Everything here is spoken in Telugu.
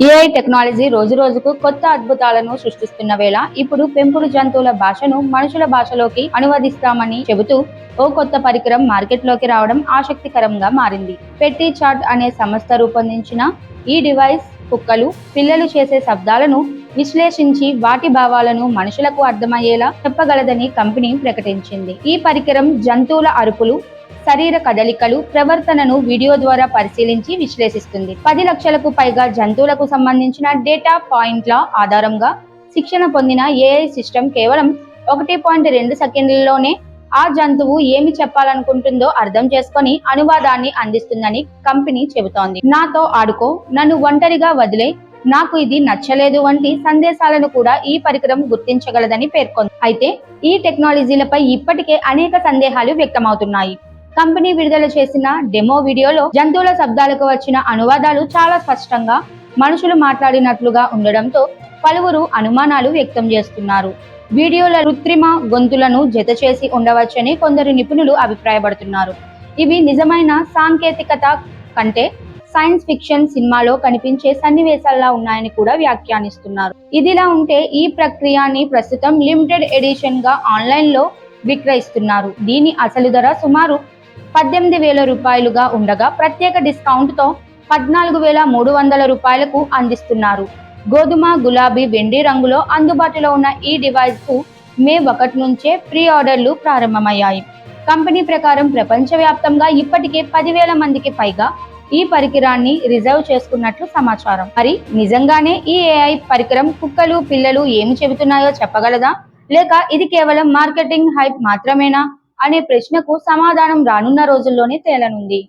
ఏఐ టెక్నాలజీ రోజు రోజుకు కొత్త అద్భుతాలను సృష్టిస్తున్న వేళ ఇప్పుడు పెంపుడు జంతువుల భాషను మనుషుల భాషలోకి అనువదిస్తామని చెబుతూ ఓ కొత్త పరికరం మార్కెట్లోకి రావడం ఆసక్తికరంగా మారింది. పెట్టి చాట్ అనే సంస్థ రూపొందించిన ఈ డివైస్ కుక్కలు, పిల్లలు చేసే శబ్దాలను విశ్లేషించి వాటి భావాలను మనుషులకు అర్థమయ్యేలా చెప్పగలదని కంపెనీ ప్రకటించింది. ఈ పరికరం జంతువుల అరుపులు, శరీర కదలికలు, ప్రవర్తనను వీడియో ద్వారా పరిశీలించి విశ్లేషిస్తుంది. 10 లక్షలకు పైగా జంతువులకు సంబంధించిన డేటా పాయింట్ల ఆధారంగా శిక్షణ పొందిన ఏఐ సిస్టమ్ కేవలం 1.2 సెకండ్లలోనే ఆ జంతువు ఏమి చెప్పాలనుకుంటుందో అర్థం చేసుకొని అనువాదాన్ని అందిస్తుందని కంపెనీ చెబుతోంది. నాతో ఆడుకో, నన్ను ఒంటరిగా వదిలే, నాకు ఇది నచ్చలేదు వంటి సందేశాలను కూడా ఈ పరికరం గుర్తించగలదని పేర్కొంది. అయితే ఈ టెక్నాలజీలపై ఇప్పటికే అనేక సందేహాలు వ్యక్తమవుతున్నాయి. కంపెనీ విడుదల చేసిన డెమో వీడియోలో జంతువుల శబ్దాలకు వచ్చిన అనువాదాలు చాలా స్పష్టంగా మనుషులు మాట్లాడినట్లుగా ఉండడంతో పలువురు అనుమానాలు వ్యక్తం చేస్తున్నారు. వీడియోల కృత్రిమ గొంతులను జత చేసి ఉండవచ్చని కొందరు నిపుణులు అభిప్రాయపడుతున్నారు. ఇవి నిజమైన సాంకేతికత కంటే సైన్స్ ఫిక్షన్ సినిమాలో కనిపించే సన్నివేశాల్లా ఉన్నాయని కూడా వ్యాఖ్యానిస్తున్నారు. ఇదిలా ఉంటే ఈ ప్రక్రియని ప్రస్తుతం లిమిటెడ్ ఎడిషన్ గా ఆన్లైన్ లో విక్రయిస్తున్నారు. దీని అసలు ధర సుమారు 18,000 రూపాయలుగా ఉండగా ప్రత్యేక డిస్కౌంట్ తో 14,300 రూపాయలకు అందిస్తున్నారు. గోధుమ, గులాబీ, వెండి రంగులో అందుబాటులో ఉన్న ఈ డివైస్ కు మే 1 నుంచే ప్రీ ఆర్డర్లు ప్రారంభమయ్యాయి. కంపెనీ ప్రకారం ప్రపంచవ్యాప్తంగా ఇప్పటికే 10,000 మందికి పైగా ఈ పరికరాన్ని రిజర్వ్ చేసుకున్నట్లు సమాచారం. మరి నిజంగానే ఈ ఏఐ పరికరం కుక్కలు, పిల్లలు ఏమి చెబుతున్నాయో చెప్పగలదా, లేక ఇది కేవలం మార్కెటింగ్ హైప్ మాత్రమేనా అనే ప్రశ్నకు సమాధానం రానున్న రోజుల్లోనే తేలనుంది.